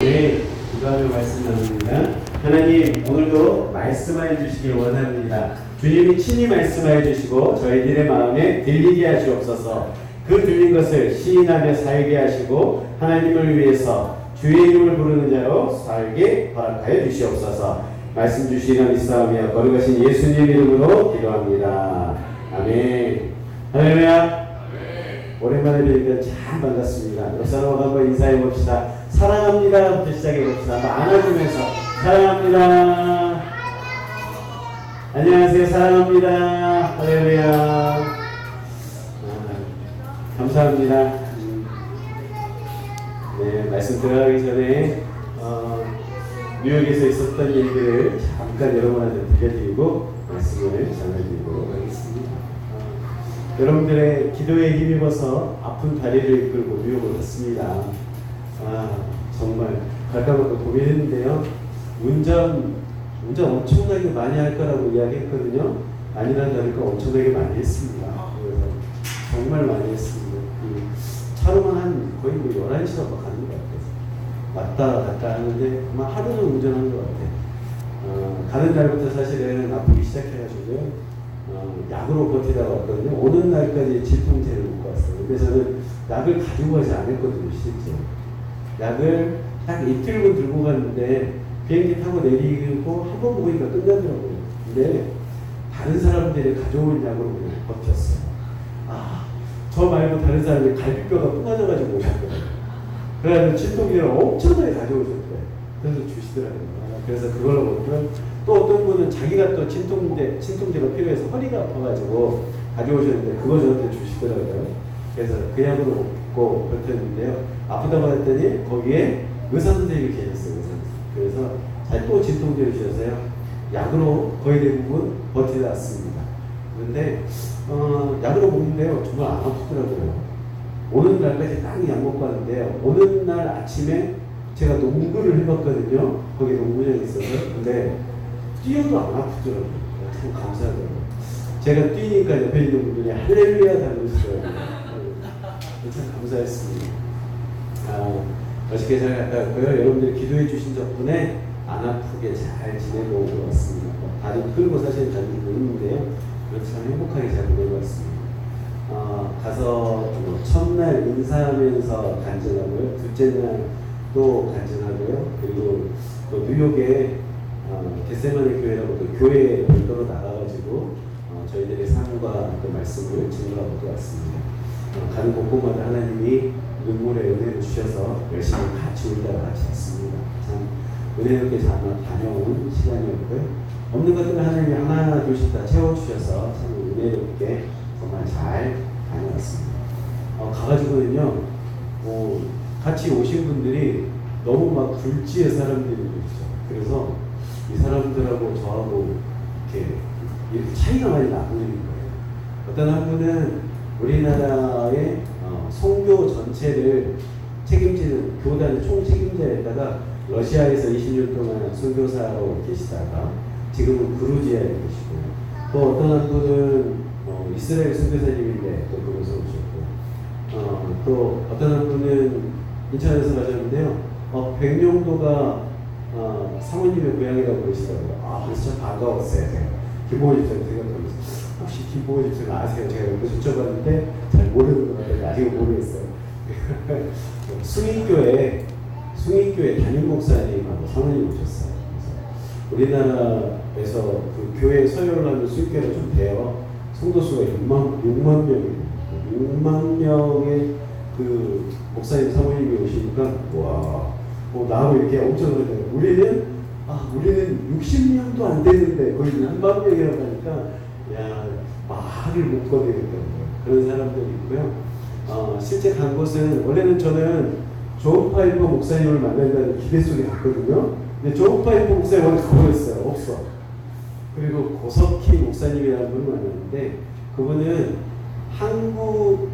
네, 기도하며 말씀 나눕니다. 하나님, 오늘도 말씀하여 주시길 원합니다. 주님이 친히 말씀하여 주시고 저희들의 마음에 들리게 하시옵소서. 그 들린 것을 시인하며 살게 하시고 하나님을 위해서 주의 이름을 부르는 자로 살게 허락하여 주시옵소서. 말씀 주시는 믿사오며 거룩하신 예수님 이름으로 기도합니다. 아멘. 할렐루야. 오랜만에 뵈니까 참 반갑습니다. 옆 사람하고 한번 인사해 봅시다. 사랑합니다부터 시작해 봅시다. 한번 안아주면서 사랑합니다. 안녕하세요. 사랑합니다. 할렐루야. 감사합니다. 네, 말씀 들어가기 전에 뉴욕에서 있었던 일들을 잠깐 여러분한테 들려드리고 말씀을 전해드리도록 하겠습니다. 여러분들의 기도에 힘입어서 아픈 다리를 이끌고 뉴욕을 갔습니다. 정말 갈까 말까 고민했는데요. 운전 엄청나게 많이 할 거라고 이야기했거든요. 아니란 다를까 엄청나게 많이 했습니다. 그래서 정말 많이 했습니다. 차로만 한 거의 11시간 가는 것 같아요. 왔다 갔다 하는데 아마 하루 종일 운전한 것 같아요. 가는 날부터 사실은 아프기 시작해가지고요. 약으로 버티다가 왔거든요. 오는 날까지 진통제를 먹고 왔어요. 근데 저는 약을 가지고 가지 않았거든요, 실제. 약을 딱 이틀분 들고 갔는데 비행기 타고 내리고 한 번 먹으니까 끝나더라고요. 근데 다른 사람들이 가져온 약으로 그냥 버텼어요. 저 말고 다른 사람이 갈비뼈가 끊어져가지고 오셨거든요. 그래가지고 진통제를 엄청나게 가져오셨대요. 그래서 주시더라고요. 그래서 그걸로 먹고요. 또 어떤 분은 자기가 또 진통제가 필요해서 허리가 아파가지고 가져오셨는데 그거 저한테 주시더라고요. 그래서 그 약으로 먹고 버텼는데요. 아프다고 했더니 거기에 의사 선생님이 계셨어요. 그래서 또 진통제를 주셔서요. 약으로 거의 대부분 버티다 왔습니다. 그런데 약으로 먹는데요. 정말 안 아프더라고요. 오는 날까지 딱 약 먹고 왔는데요. 오는 날 아침에 제가 농구를 해봤거든요. 거기 농구장에 있어서. 근데 뛰어도 안 아프더라고요. 참 감사하더라고요. 제가 뛰니까 옆에 있는 분들이 할렐루야 하고 있어요. 참 감사했습니다. 멋있게 잘 갔다 왔고요. 여러분들이 기도해 주신 덕분에 안 아프게 잘 지내고 온 것 같습니다. 다리 끌고 사실 다니고 있는데요. 참 행복하게 잘 보내고 왔습니다. 가서 첫날 인사하면서 간증하고요. 둘째 날 또 간증하고요. 그리고 또 뉴욕에 겟세마네 교회라고 또 교회에 별도로 나가가지고 저희들의 삶과 그 말씀을 증거하고 또 왔습니다. 가는 곳곳마다 하나님이 눈물의 은혜를 주셔서 열심히 같이 울다가 같이 왔습니다. 참 은혜롭게 잘 다녀온 시간이었고요. 없는 것들을 하나님이 하나 둘씩 다 채워주셔서 참 은혜롭게 정말 잘 다녀왔습니다. 가가지고는요, 같이 오신 분들이 너무 막 굴지의 사람들이 있죠. 그래서 이 사람들하고 저하고 이렇게 차이가 많이 나는 거예요. 어떤 한 분은 우리나라의 선교 전체를 책임지는 교단의 총 책임자에다가 러시아에서 20년 동안 선교사로 계시다가 지금은 그루지아에 계시고요. 또 어떤 한 분은 이스라엘 선교사님인데 또 그곳에 오셨고, 또 어떤 한 분은 인천에서 가셨는데요. 백령도가 사모님의 고향이라고 그러시더라고요. 그래서 참 반가웠어요. 김보호 집사님 생각하면서 혹시 김보호 집사님 아세요? 제가 여기서 여쭤봤는데 잘 모르는 것 같아요. 아직 모르겠어요. 숭인교회 담임 목사님하고 사모님 오셨어요. 그래서 우리나라에서 그 교회 서열을 하면 숭인교회가 좀 돼요. 성도 수가 6만 명입니다. 6만 명의 그 목사님 사모님이 오시니까 나하고 이렇게 엄청 그러네요. 우리는 60명도 안 되는데 거의 6만 명이라고 하니까 말을 못 꺼내겠더라고요. 그런 사람들이 있고요. 실제 간 곳은 원래는 저는 존 파이퍼 목사님을 만난다는 기대 속에 갔거든요. 근데 존 파이퍼 목사님 원래 그거였어요. 없어. 그리고 고석희 목사님이라는 분을 만났는데 그분은 한국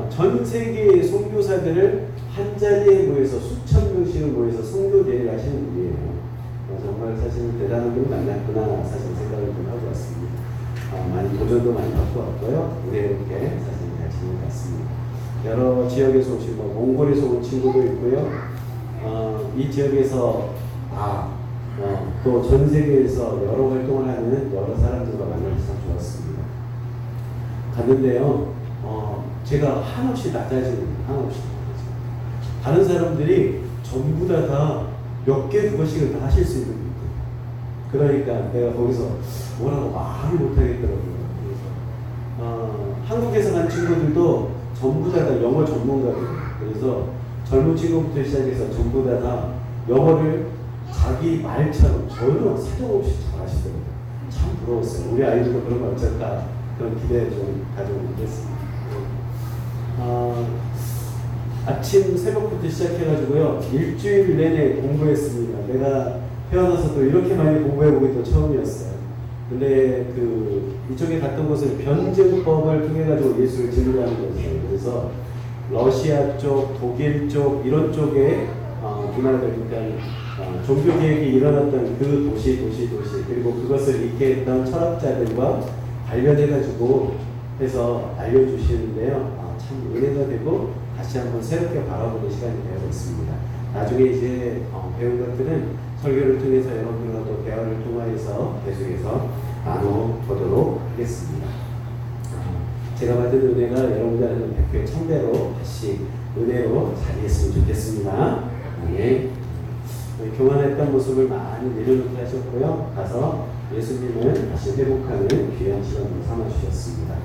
전 세계의 선교사들을 한 자리에 모여서 수천 명씩을 모여서 선교 대회를 하시는 분이에요. 정말 사실 대단한 분을 만났구나 사실 생각을 좀 하고 왔습니다. 많이 도전도 많이 받고 왔고요. 은혜롭게 사실 잘 지내고 왔습니다. 여러 지역에서 오신 몽골에서 온 친구도 있고요. 이 지역에서 또 전 세계에서 여러 활동을 하는 여러 사람들과 만나서 참 좋았습니다. 갔는데요, 제가 한없이 낮아지는, 한없이 낮아지는. 다른 사람들이 전부 다 몇 개, 두 번씩은 다 하실 수 있는 거예요. 그러니까 내가 거기서 뭐라고 말을 못하겠더라고요. 그래서 한국에서 간 친구들도 전부 다 영어 전문가들이에요. 그래서 젊은 친구부터 시작해서 전부 다 영어를 자기 말처럼 전혀 사정없이 잘 하시더라고요. 참 부러웠어요. 우리 아이들도 그런 거 어쩔까 그런 기대 좀 가지고 있겠습니다. 아침 새벽부터 시작해가지고요, 일주일 내내 공부했습니다. 내가 태어나서 또 이렇게 많이 공부해보기 또 처음이었어요. 근데 이쪽에 갔던 곳은 변증법을 통해가지고 예수를 진료하는 거였어요. 그래서 러시아 쪽, 독일 쪽, 이런 쪽에 그러니까 종교 개혁이 일어났던 그 도시, 그리고 그것을 있게 했던 철학자들과 관련해가지고 해서 알려주시는데요. 참 은혜가 되고 다시 한번 새롭게 바라보는 시간이 되어 있습니다. 나중에 이제 배운 것들은 설교를 통해서 여러분들과 또 대화를 통해서 계속해서 나눠보도록 하겠습니다. 제가 받은 은혜가 여러분들한테는 100배 1000배로 다시 은혜로 자리했으면 좋겠습니다. 네. 교만했던 모습을 많이 내려놓게 하셨고요. 가서 예수님을 다시 회복하는 귀한 시간으로 삼아주셨습니다.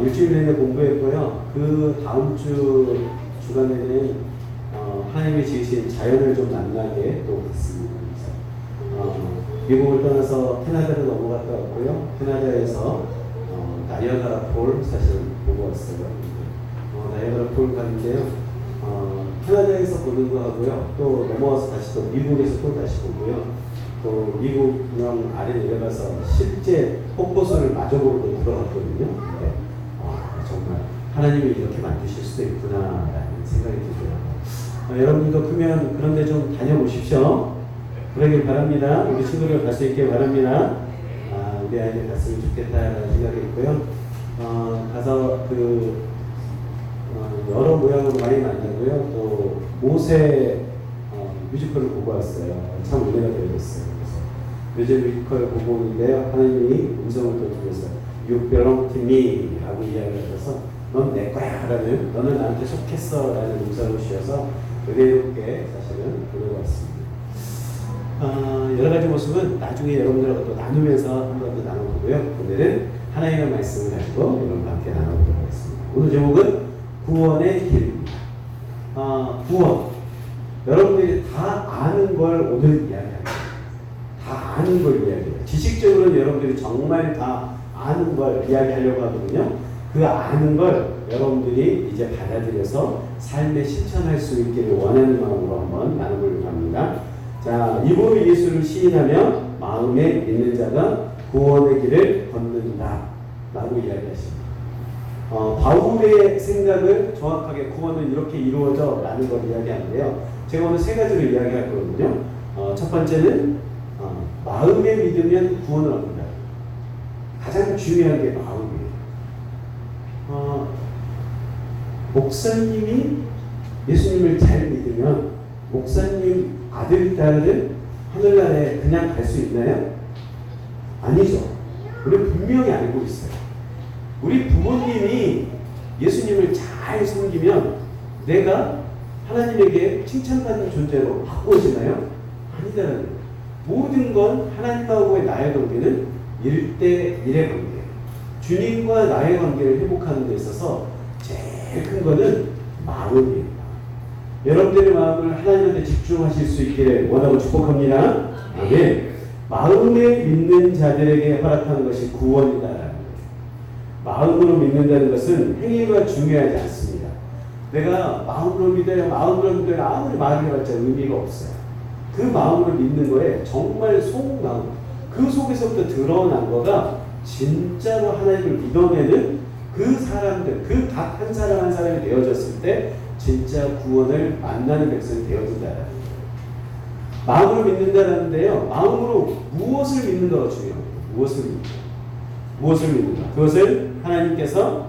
일주일 내내 공부했고요. 그 다음 주간에는 하나님이 지으신 자연을 좀 만나게 또 갔습니다. 미국을 떠나서 캐나다로 넘어갔다 왔고요. 캐나다에서 나이아가라 폴 사실 보고 왔어요. 나이아가라 폴 가는데요. 캐나다에서 보는 거 하고요. 또 넘어와서 다시 또 미국에서 또 다시 보고요. 또 미국령 아래 내려가서 실제 폭포수를 마저보러 들어갔거든요. 근데 정말 하나님이 이렇게 만드실 수도 있구나라는 생각이 들고요. 여러분도 크면 그런데 좀 다녀보십시오. 그러길 바랍니다. 우리 친구들 갈 수 있길 바랍니다. 우리 아이들 갔으면 좋겠다라는 생각이 있고요. 가서 여러 모양으로 많이 만나고요. 또 모세 뮤지컬을 보고 왔어요. 참 은혜가 되었어요. 그래서 요즘 뮤지컬을 보고 있는데요. 하나님이 음성을 또 주면서 You belong to me 라고 이야기를 해서 넌 내 거야 라는, 너는 나한테 속했어 라는 음성을 주셔서 은혜롭게 사실은 보내왔습니다. 여러 가지 모습은 나중에 여러분들과 또 나누면서 한 번 더 나눠보고요. 오늘은 하나님의 말씀을 가지고 여러분과 함께 나눠보도록 하겠습니다. 오늘 제목은 구원의 길입니다. 구원. 여러분들이 다 아는 걸 오늘 이야기합니다. 다 아는 걸 이야기해요. 지식적으로는 여러분들이 정말 다 아는 걸 이야기하려고 하거든요. 그 아는 걸 여러분들이 이제 받아들여서 삶에 실천할 수 있기를 원하는 마음으로 한번 나눠보려고 합니다. 자, 이로 예수를 시인하며 마음에 믿는 자가 구원의 길을 걷는다 라고 이야기하십니다. 바울의 생각을 정확하게 구원은 이렇게 이루어져 라는 걸 이야기하는데요. 제가 오늘 세 가지를 이야기할 거거든요. 첫 번째는 마음에 믿으면 구원을 얻는다. 가장 중요한 게 마음이에요. 목사님이 예수님을 잘 믿으면 목사님 아들, 딸은 하늘나라에 그냥 갈 수 있나요? 아니죠. 우리 분명히 알고 있어요. 우리 부모님이 예수님을 잘 섬기면 내가 하나님에게 칭찬받는 존재로 바꾸어지나요? 아니다라는 거예요. 모든 건 하나님하고의 나의 관계는 1대1의 관계예요. 주님과 나의 관계를 회복하는 데 있어서 제일 큰 거는 마음이에요. 여러분들의 마음을 하나님한테 집중하실 수 있기를 원하고 축복합니다. 아멘. 마음에 믿는 자들에게 허락하는 것이 구원이다라는 거예요. 마음으로 믿는다는 것은 행위가 중요하지 않습니다. 내가 마음으로 믿어요, 아무리 말을 해봤자 의미가 없어요. 그 마음으로 믿는 거에 정말 속마음, 그 속에서부터 드러난 거가 진짜로 하나님을 믿어내는 그 사람들, 그 각 한 사람 한 사람이 되어졌을 때 진짜 구원을 만나는 백성이 되어진다라는 거예요. 마음으로 믿는다라는데요. 마음으로 무엇을 믿는가가 중요합니다. 무엇을 믿는가. 그것을 하나님께서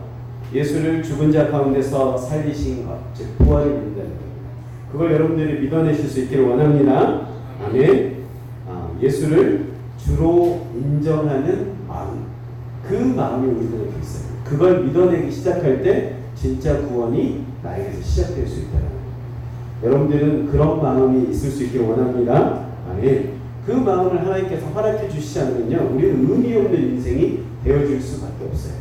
예수를 죽은 자 가운데서 살리신 것, 즉 부활을 믿는다는 겁니다. 그걸 여러분들이 믿어내실 수 있기를 원합니다. 아멘. 예수를 주로 인정하는 마음, 그 마음이 우리들에게 있어요. 그걸 믿어내기 시작할 때 진짜 구원이 나에게서 시작될 수 있다. 여러분들은 그런 마음이 있을 수 있기를 원합니다. 아멘. 그 마음을 하나님께서 허락해 주시지 않으면요, 우리는 의미 없는 인생이 되어질 수밖에 없어요.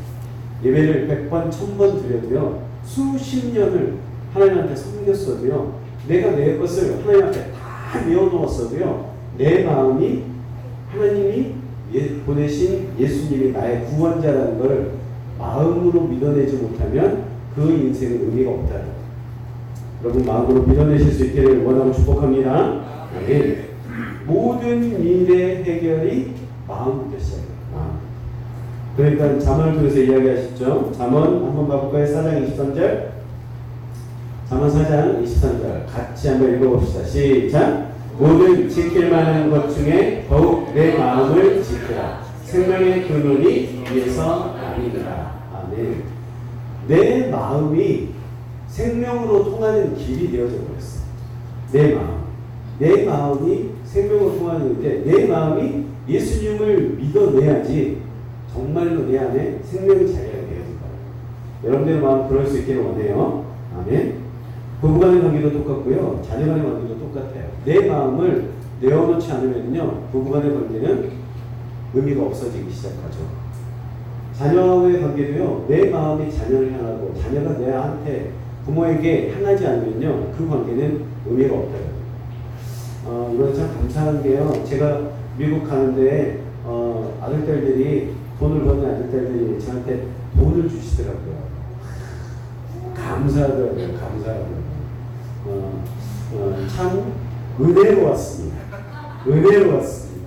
예배를 100번, 1000번 드려도요, 수십 년을 하나님한테 섬겼어도요, 내가 내 것을 하나님한테 다 내어놓았어도요, 내 마음이 하나님이 보내신 예수님이 나의 구원자라는 걸 마음으로 믿어내지 못하면 그 인생은 의미가 없다. 여러분 마음으로 믿어내실 수 있기를 원하고 축복합니다. 아멘. 모든 일의 해결이 마음부터 시작해요. 그러니까 잠언을 통해서 이야기하시죠. 잠언 한번 봐볼까요? 4장 23절. 잠언 4장 23절 같이 한번 읽어봅시다. 시작. 모든 지킬 만한 것 중에 더욱 내 마음을 지키라. 생명의 근원이 위에서 아니니라. 아멘. 내 마음이 생명으로 통하는 길이 되어져 버렸어. 내 마음. 내 마음이 생명으로 통하는데 내 마음이 예수님을 믿어내야지 정말로 내 안에 생명이 자리가 되어진 거예요. 여러분들의 마음 그럴 수 있기를 원해요. 아멘. 부부간의 관계도 똑같고요. 자녀간의 관계도 똑같아요. 내 마음을 내어놓지 않으면요, 부부간의 관계는 의미가 없어지기 시작하죠. 자녀의 관계도요, 내 마음이 자녀를 향하고 자녀가 내한테 부모에게 향하지 않으면요, 그 관계는 의미가 없다요. 이건 참 감사한 게요, 제가 미국 가는데 아들딸들이 돈을 버는 아들딸들이 저한테 돈을 주시더라고요. 감사하더라고요. 감사하더라고요. 참 은혜로웠습니다. 은혜로웠습니다.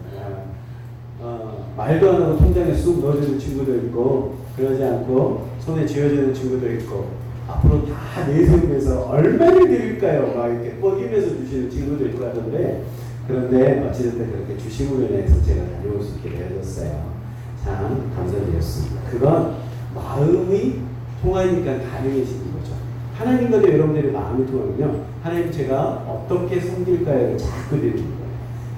말도 안 하고 통장에 쑥 넣어주는 친구도 있고, 그러지 않고 손에 쥐어주는 친구도 있고, 앞으로 다 내세우면서 얼마를 드릴까요? 막 이렇게 뻗이면서 주시는 친구도 있고 하던데, 그런데 어찌됐든 그렇게 주심으로 인해서 제가 다녀올 수 있게 되어졌어요. 참 감사드렸습니다. 그건 마음이 통하니까 가능해지는 거죠. 하나님과도 여러분들의 마음이 통하면요, 하나님 제가 어떻게 섬길까요? 자꾸 드리는 거예요.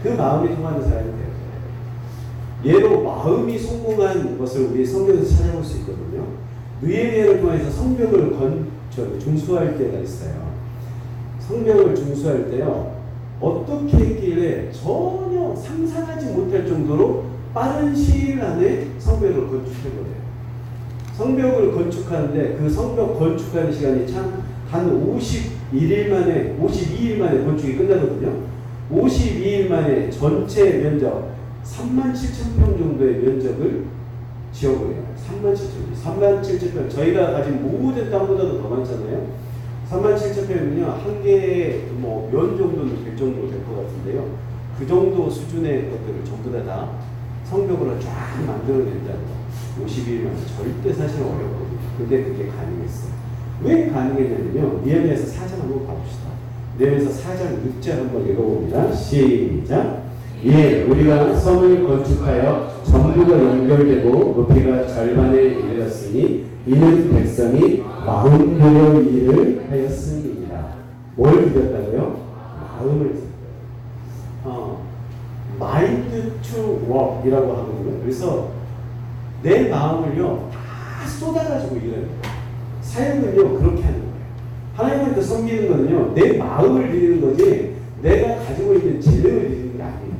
그 마음이 통하는 사람이 되어요. 예로 마음이 성공한 것을 우리 성경에서 찾아볼 수 있거든요. 느헤미야를 통해서 성벽을 중수할 때가 있어요. 성벽을 중수할 때요, 어떻게 했길래 전혀 상상하지 못할 정도로 빠른 시일 안에 성벽을 건축해버려요. 성벽을 건축하는데 그 성벽 건축하는 시간이 참 단 51일 만에, 52일 만에 건축이 끝나거든요. 52일 만에 전체 면적 37,000평 정도의 면적을 지어버려요. 37,000평. 저희가 가진 모든 땅보다도 더 많잖아요. 37,000평이면요, 한 개의 면 정도는 될 정도로 될 것 같은데요. 그 정도 수준의 것들을 전부 다 성벽으로 쫙 만들어낸다는 거. 52일 만에 절대 사실 어렵거든요. 근데 그게 가능했어요. 왜 가능했냐면요, 느헤미야서 4장 한번 봐봅시다. 느헤미야서 4장 6절 한번 읽어봅니다. 시작. 예, 우리가 성을 건축하여 전부가 연결되고 높이가 절반에 이르렀으니 이는 백성이 마음대로 일을 하였음이니라. 뭘 드렸다고요? 마음을 드렸어요. 마인드 투 워크이라고 하거든요. 그래서 내 마음을요, 다 쏟아가지고 일하는 거예요. 사역은요, 그렇게 하는 거예요. 하나님한테 섬기는 거는요, 내 마음을 드리는 거지 내가 가지고 있는 재능을 드리는 게 아니에요.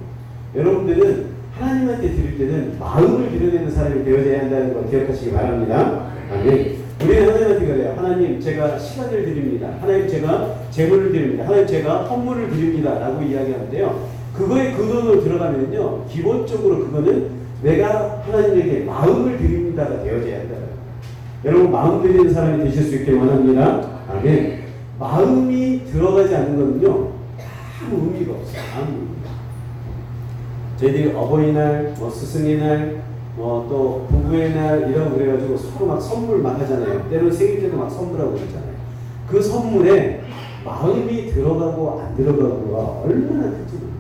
여러분들은 하나님한테 드릴 때는 마음을 드려내는 사람이 되어야 한다는 걸 기억하시기 바랍니다. 아멘. 우리는 하나님한테 그래요. 하나님, 제가 시간을 드립니다. 하나님, 제가 재물을 드립니다. 하나님, 제가 헌물을 드립니다. 라고 이야기하는데요, 그거에 그 돈으로 들어가면요, 기본적으로 그거는 내가 하나님에게 마음을 드립니다가 되어져야 한다. 여러분, 마음 드리는 사람이 되실 수 있기를 원합니다. 아멘. 마음이 들어가지 않는 거는요, 아무 의미가 없어요. 아무 의미가. 저희들이 어버이날, 스승의 날, 또 부부의 날 이런 거 그래가지고 서로 막 선물 막 하잖아요. 때로는 생일 때도 막 선물하고 그러잖아요. 그 선물에 마음이 들어가고 안 들어가고가 얼마나 큰지 모르겠어요.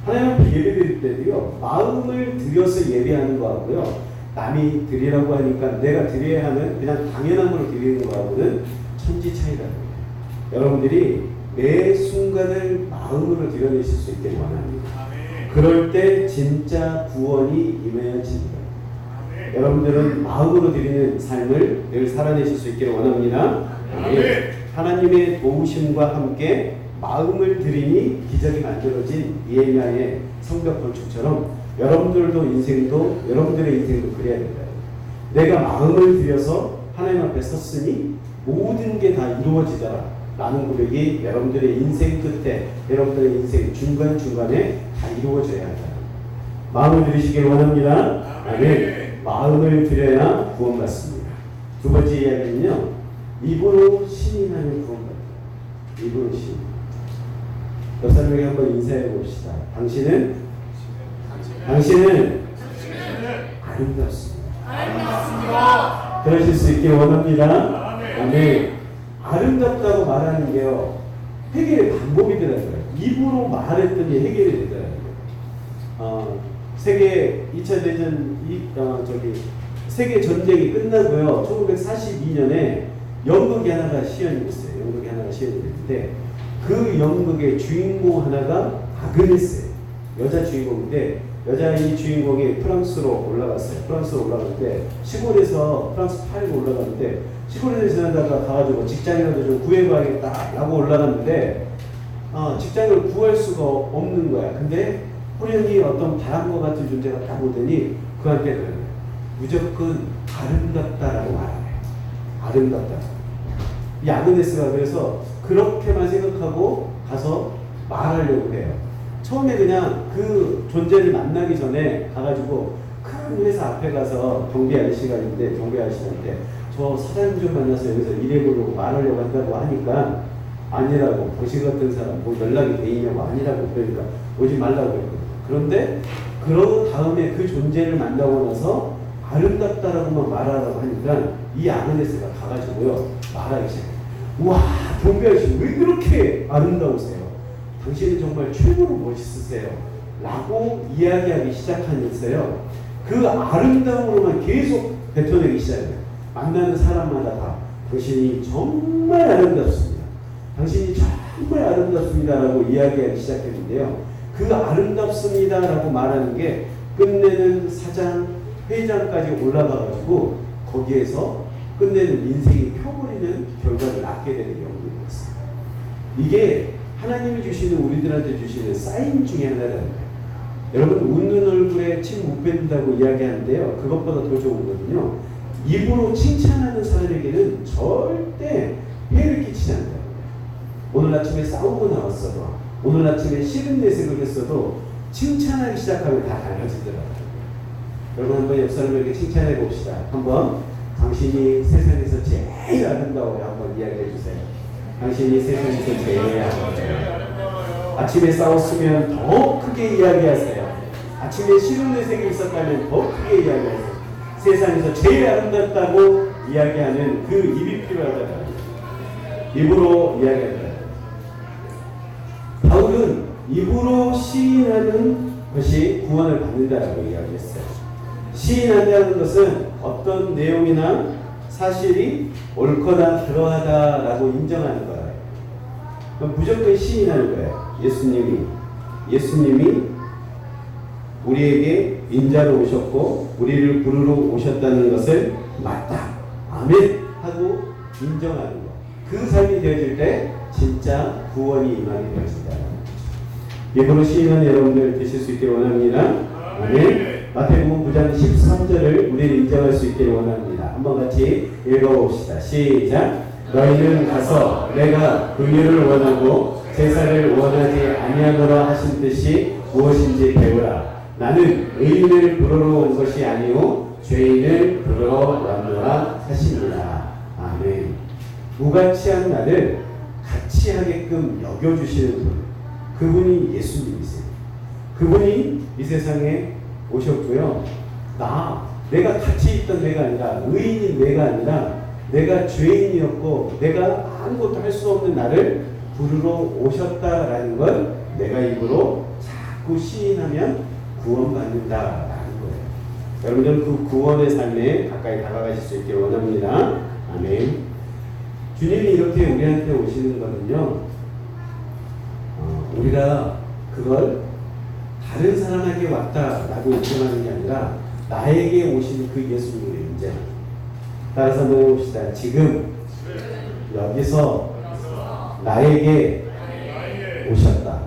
하나님 앞에 예배 드릴 때도요, 마음을 들여서 예배하는 거하고요, 남이 드리라고 하니까 내가 드려야 하는 그냥 당연함으로 드리는 거하고는 천지 차이라는 거예요. 여러분들이 매 순간을 마음으로 드러내실 수 있게 원합니다. 그럴 때 진짜 구원이 임해집니다. 여러분들은 마음으로 드리는 삶을 늘 살아내실 수 있기를 원합니다. 하나님의 도우심과 함께 마음을 드리니 기적이 만들어진 니에미야의 성벽 건축처럼 여러분들의 인생도 그래야 된다. 내가 마음을 들여서 하나님 앞에 섰으니 모든 게 다 이루어지더라 라는 고백이 여러분들의 인생 끝에, 여러분들의 인생 중간중간에 다 이루어져야 한다. 마음을 들이시길 원합니다. 아멘. 마음을 들여야 구원받습니다. 두 번째 이야기는요, 입으로 시인하면 구원받다. 입으로 시인. 옆 사람에게 한번 인사해 봅시다. 당신은 아름답습니다. 그러실 수 있길 원합니다. 아멘. 아름답다고 말하는 게요, 해결의 방법이더라고요. 입으로 말했더니 해결이 되더라고요. 세계 2차 대전, 세계 전쟁이 끝나고요, 1942년에 연극이 하나가 시연이 됐어요. 연극이 하나가 시연이 됐는데, 그 연극의 주인공 하나가 아그네스예요. 여자 주인공인데, 여자의 주인공이 프랑스로 올라갔어요. 프랑스로 올라갈 때 시골에서 프랑스 파리로 올라갔는데, 시골에서 지나다가 가가지고 직장이라도 좀 구해봐야겠다라고 올라갔는데, 직장을 구할 수가 없는 거야. 근데 호련히 어떤 바람과 같은 존재가 딱 오더니 그한테 그래요. 무조건 아름답다라고 말하네. 아름답다. 이 아그네스가 그래서 그렇게만 생각하고 가서 말하려고 해요. 처음에 그냥 그 존재를 만나기 전에 가가지고 큰 회사 앞에 가서 경비 아저씨가 있는데, 경비 아저씨한테 저 사장님 좀 만나서 여기서 일해보려고 말하려고 한다고 하니까 아니라고, 당신 같은 사람 뭐 연락이 돼 있냐고 아니라고, 그러니까 오지 말라고 했거든요. 그런데 그런 다음에 그 존재를 만나고 나서 아름답다라고만 말하라고 하니까 이 아그네스가 가가지고요 말하기 시작해요. 우와, 경비 아저씨 왜 그렇게 아름다우세요? 당신은 정말 최고로 멋있으세요 라고 이야기하기 시작하면서요, 그 아름다움으로만 계속 뱉어내기 시작해요. 만나는 사람마다 다 당신이 정말 아름답습니다, 당신이 정말 아름답습니다 라고 이야기하기 시작했는데요, 그 아름답습니다 라고 말하는 게 끝내는 사장, 회장까지 올라가가지고 거기에서 끝내는 인생이 펴버리는 결과를 낳게 되는 경우가 있습니다. 이게 하나님이 주시는, 우리들한테 주시는 사인 중에 하나라는 거예요. 여러분, 웃는 얼굴에 침 못 뱉는다고 이야기하는데요, 그것보다 더 좋은 거는요, 입으로 칭찬하는 사람에게는 절대 해를 끼치지 않는다는 거예요. 오늘 아침에 싸우고 나왔어도, 오늘 아침에 싫은 내색을 했어도 칭찬하기 시작하면 다 달라지더라고요. 여러분, 한번 옆 사람에게 칭찬해 봅시다. 한번 당신이 세상에서 제일 아름다워요. 한번 이야기해 주세요. 당신이 세상에서 제일 아름다워요. 아침에 싸웠으면 더 크게 이야기하세요. 아침에 싫은 내색이 있었다면 더 크게 이야기하세요. 세상에서 제일 아름답다고 이야기하는 그 입이 필요하잖아요. 입으로 이야기한다. 바울은 입으로 시인하는 것이 구원을 받는다라고 이야기했어요. 시인한다는 것은 어떤 내용이나 사실이 옳거나 그러하다라고 인정하는 거예요. 무조건 시인하는 거예요. 예수님이 우리에게 인자로 오셨고 우리를 부르러 오셨다는 것을 맞다, 아멘 하고 인정하는 거. 그 삶이 되어질 때 진짜 구원이 임하게 되어진다. 예보로 시인한 여러분들 되실 수 있기를 원합니다. 아멘. 마태복음 9장 13절을 우리는 인정할 수 있기를 원합니다. 한번 같이 읽어봅시다. 시작. 너희는 가서 내가 긍휼을 원하고 제사를 원하지 아니하노라 하신 뜻이 무엇인지 배우라. 나는 의인을 부르러 온 것이 아니오 죄인을 부르러 왔노라 하십니다. 아멘. 무가치한 나를 가치하게끔 여겨주시는 분, 그분이 예수님이세요. 그분이 이 세상에 오셨고요. 내가 가치 있던 내가 아니라, 의인인 내가 아니라, 내가 죄인이었고 내가 아무것도 할 수 없는 나를 부르러 오셨다라는 걸 내가 입으로 자꾸 시인하면 구원받는다라는 거예요. 여러분들 그 구원의 삶에 가까이 다가가실 수 있기를 원합니다. 아멘. 주님이 이렇게 우리한테 오시는 거는요, 우리가 그걸 다른 사람에게 왔다라고 인정하는 게 아니라 나에게 오신 그 예수님을 인정합니다. 따라서 한번 해봅시다. 지금 여기서 나에게 오셨다.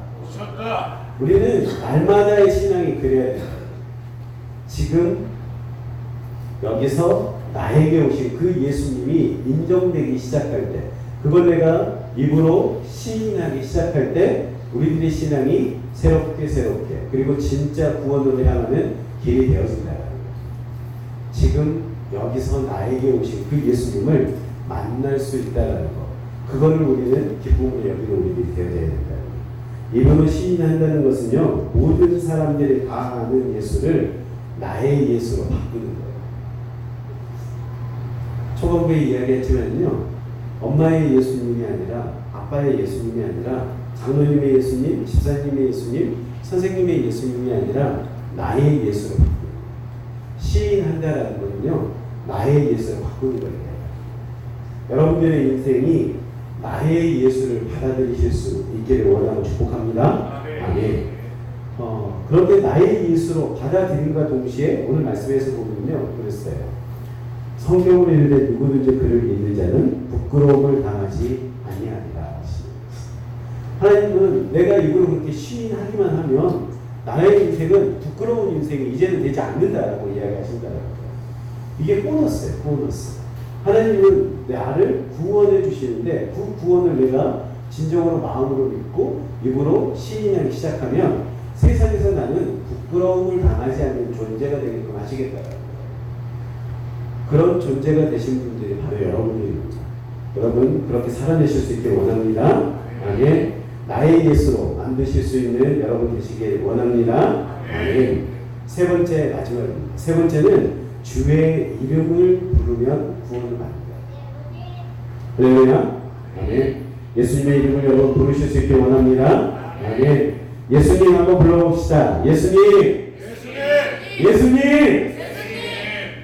우리는 날마다의 신앙이 그래야 돼요. 지금 여기서 나에게 오신 그 예수님이 인정되기 시작할 때, 그걸 내가 입으로 시인하기 시작할 때 우리들의 신앙이 새롭게 그리고 진짜 구원으로 향하는 길이 되어진다. 지금 여기서 나에게 오신 그 예수님을 만날 수 있다는 것, 그거를 우리는 기쁨으로 여기는 우리들이 되어야 된다. 입으로 시인한다는 것은요, 모든 사람들이 다 아는 예수를 나의 예수로 바꾸는 거예요. 초반부에 이야기했지만요, 엄마의 예수님이 아니라, 아빠의 예수님이 아니라, 장로님의 예수님, 집사님의 예수님, 선생님의 예수님이 아니라 나의 예수로 바꾸는 거예요. 시인한다라는 거는요, 나의 예수로 바꾸는 거예요. 여러분들의 인생이 나의 예수를 받아들이실 수 있기를 원하고 축복합니다. 아멘. 그런데 나의 예수로 받아들임과 동시에 오늘 말씀에서 보면요, 그랬어요. 성경을 읽는데 누구든지 그를 믿는 자는 부끄러움을 당하지 아니하리라. 하나님은 내가 입으로 그렇게 시인하기만 하면 나의 인생은 부끄러운 인생이 이제는 되지 않는다라고 이야기하신다라고. 이게 보너스예요, 보너스. 하나님은 나를 구원해 주시는데 그 구원을 내가 진정으로 마음으로 믿고 입으로 시인하기 시작하면 세상에서 나는 부끄러움을 당하지 않는 존재가 되게끔 하시겠다. 그런 존재가 되신 분들이 바로 여러분입니다. 여러분 그렇게 살아내실 수 있기를 원합니다. 아멘. 나의 예수로 만드실 수 있는 여러분 되시길 원합니다. 아멘. 세 번째, 마지막입니다. 세 번째는 주의 이름을 부르면 구원을 받는다. 할렐루야. 아멘. 예수님의 이름을 여러분 부르실 수 있길 원합니다. 아멘. 예수님 한번 불러봅시다. 예수님. 예수님.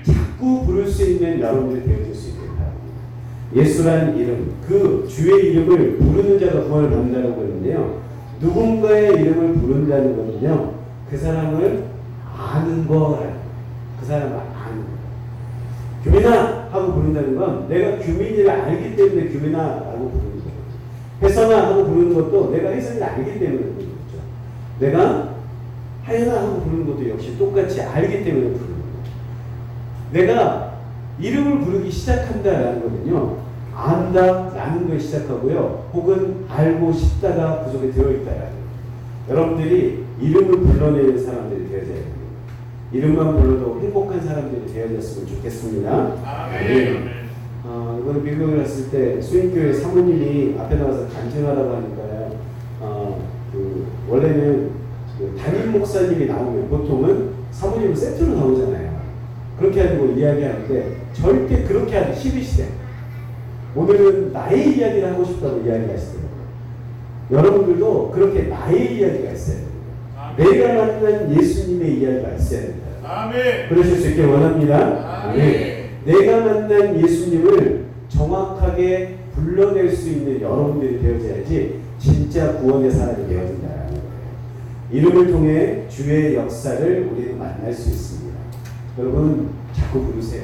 자꾸 부를 수 있는 여러분들이 되어질 수 있길 바랍니다. 예수라는 이름, 그 주의 이름을 부르는 자가 구원을 받는다는 거는요, 누군가의 이름을 부른다는 거는요, 그 사람을 아는 거라는, 그 사람을 아는 거. 규민아 하고 부른다는 건 내가 규민이를 알기 때문에 규민아라고 부르는 거예요. 혜선아 하고 부르는 것도 내가 혜선이를 알기 때문에 부르는 거죠. 내가 하연아 하고 부르는 것도 역시 똑같이 알기 때문에 부르는 거예요. 내가 이름을 부르기 시작한다라는 거는요, 안다라는 걸 시작하고요, 혹은 알고 싶다가 그 속에 들어있다라는 거예요. 여러분들이 이름을 불러내는 사람들이 되어야 됩니다. 이름만 불러도 행복한 사람들이 되어졌으면 좋겠습니다. 아멘. 이번에 미국에 갔을 때 수인교회 사모님이 앞에 나와서 간증하라고 하니까요, 원래는 그 담임 목사님이 나오면 보통은 사모님은 세트로 나오잖아요. 그렇게 하고 이야기하는데 절대 그렇게 하기 싫으시대. 오늘은 나의 이야기를 하고 싶다고 이야기하시더라고요. 여러분들도 그렇게 나의 이야기가 있어야 됩니다. 내가 만난 예수님의 이야기가 있어야 됩니다. 아멘. 그러실 수 있길 원합니다. 아멘. 내가 만난 예수님을 정확하게 불러낼 수 있는 여러분들이 되어져야지 진짜 구원의 사람이 되어진다는 거예요. 이름을 통해 주의 역사를 우리는 만날 수 있습니다. 여러분 자꾸 부르세요.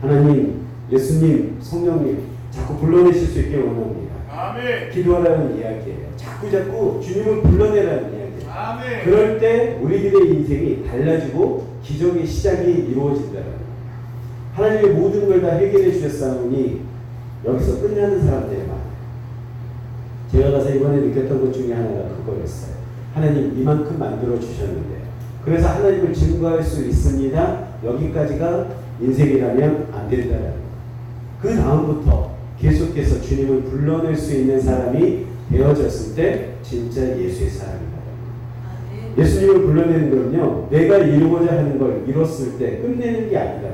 하나님, 예수님, 성령님 자꾸 불러내실 수 있게 원합니다. 아멘. 기도하라는 이야기예요. 자꾸 주님을 불러내라는 이야기예요. 아멘. 그럴 때 우리들의 인생이 달라지고 기적의 시작이 이루어진다는 거예요. 하나님의 모든 걸 다 해결해 주셨사오니 여기서 끝나는 사람들이 많아요. 제가 가서 이번에 느꼈던 것 중에 하나가 그거였어요. 하나님 이만큼 만들어 주셨는데, 그래서 하나님을 증거할 수 있습니다. 여기까지가 인생이라면 안 된다는 거예요. 그 다음부터 계속해서 주님을 불러낼 수 있는 사람이 되어졌을 때 진짜 예수의 사람이다. 예수님을 불러내는 거는요, 내가 이루고자 하는 걸 이뤘을 때 끝내는 게 아니다.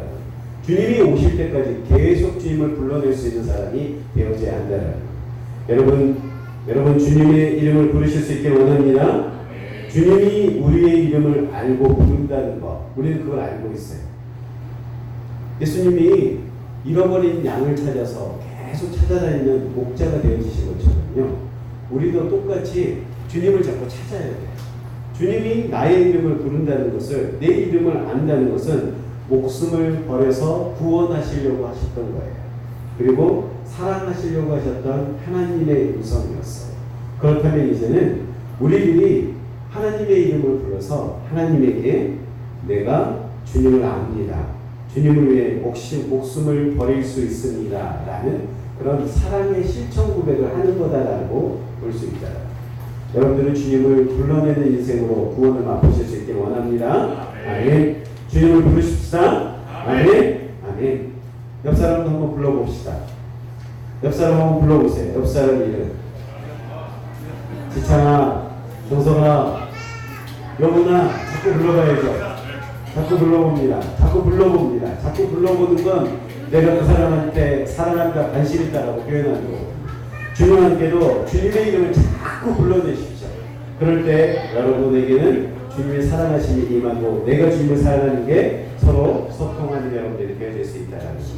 주님이 오실 때까지 계속 주님을 불러낼 수 있는 사람이 되어져야 한다는 거예요. 여러분 주님의 이름을 부르실 수 있길 원합니다. 주님이 우리의 이름을 알고 부른다는 것, 우리는 그걸 알고 있어요. 예수님이 잃어버린 양을 찾아서 계속 찾아다니는 목자가 되어지신 것처럼요, 우리도 똑같이 주님을 자꾸 찾아야 돼요. 주님이 나의 이름을 부른다는 것을, 내 이름을 안다는 것은 목숨을 버려서 구원하시려고 하셨던 거예요. 그리고 사랑하시려고 하셨던 하나님의 음성이었어요. 그렇다면 이제는 우리들이 하나님의 이름을 불러서 하나님에게 내가 주님을 압니다, 주님을 위해 목숨을 버릴 수 있습니다 라는 그런 사랑의 실천 고백을 하는 거다라고 볼 수 있다. 여러분들은 주님을 불러내는 인생으로 구원을 맛보실 수 있길 원합니다. 아멘. 주님을 부르십시다. 아멘. 아멘. 옆 사람도 한번 불러봅시다. 옆 사람 한번 불러보세요. 옆 사람 이름. 지창아, 정성아, 여보나, 자꾸 불러봐야죠. 자꾸 불러봅니다. 자꾸 불러봅니다. 자꾸 불러보는 건 내가 그 사람한테 사랑한다, 관심 있다라고 표현하는 거거든요. 주님한테도 주님의 이름을 자꾸 불러내십시오. 그럴 때 여러분에게는 주님의 사랑하심이 임하고 내가 주님을 사랑하는 게 서로 소통하는 여러분들이 되어질 수 있다는 거죠.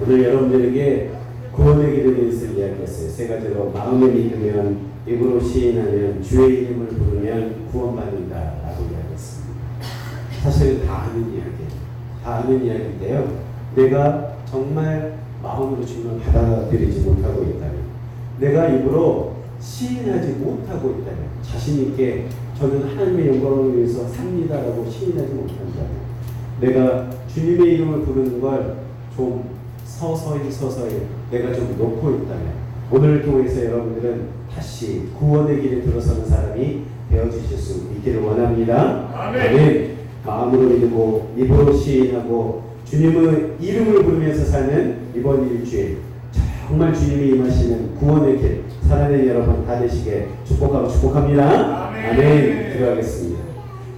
오늘 여러분들에게 구원의 길에 대해서 이야기했어요. 세 가지로 마음에 믿으면, 입으로 시인하면, 주의 이름을 부르면 구원받는다 라고 이야기했습니다. 사실 다 아는 이야기예요. 다 아는 이야기인데요, 내가 정말 마음으로 주님을 받아들이지 못하고 있다면, 내가 입으로 시인하지 못하고 있다면, 자신있게 저는 하나님의 영광을 위해서 삽니다라고 시인하지 못한다면, 내가 주님의 이름을 부르는 걸 좀 서서히 내가 좀 놓고 있다면, 오늘을 통해서 여러분들은 다시 구원의 길에 들어서는 사람이 되어주실 수 있기를 원합니다. 아멘. 마음으로 믿고 입으로 시인하고 주님의 이름을 부르면서 사는 이번 일주일, 정말 주님이 임하시는 구원의 길 살아내는 여러분 다 되시게 축복하고 축복합니다. 아멘. 기도하겠습니다.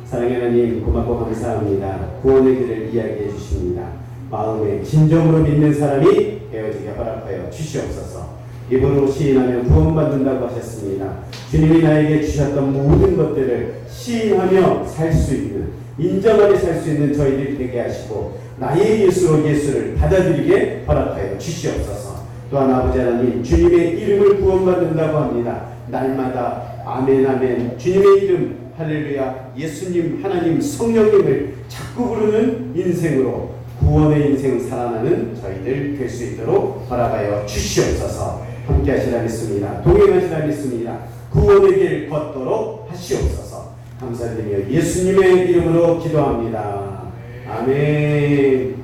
사랑의 하나님, 고맙고 감사합니다. 구원의 길을 이야기해 주십니다. 마음에 진정으로 믿는 사람이 되어지게 허락하여 주시옵소서. 입으로 시인하면 구원받는다고 하셨습니다. 주님이 나에게 주셨던 모든 것들을 시인하며 살 수 있는, 인정하며 살 수 있는 저희들이 되게 하시고 나의 예수로 예수를 받아들이게 허락하여 주시옵소서. 또한 아버지 하나님, 주님의 이름을 구원받는다고 합니다. 날마다 아멘 아멘, 주님의 이름 할렐루야, 예수님, 하나님, 성령님을 자꾸 부르는 인생으로 구원의 인생 살아나는 저희들 될 수 있도록 허락하여 주시옵소서. 함께 하시라 믿습니다. 동행하시라 믿습니다. 구원의 길 걷도록 하시옵소서. 감사드리며 예수님의 이름으로 기도합니다. 아멘.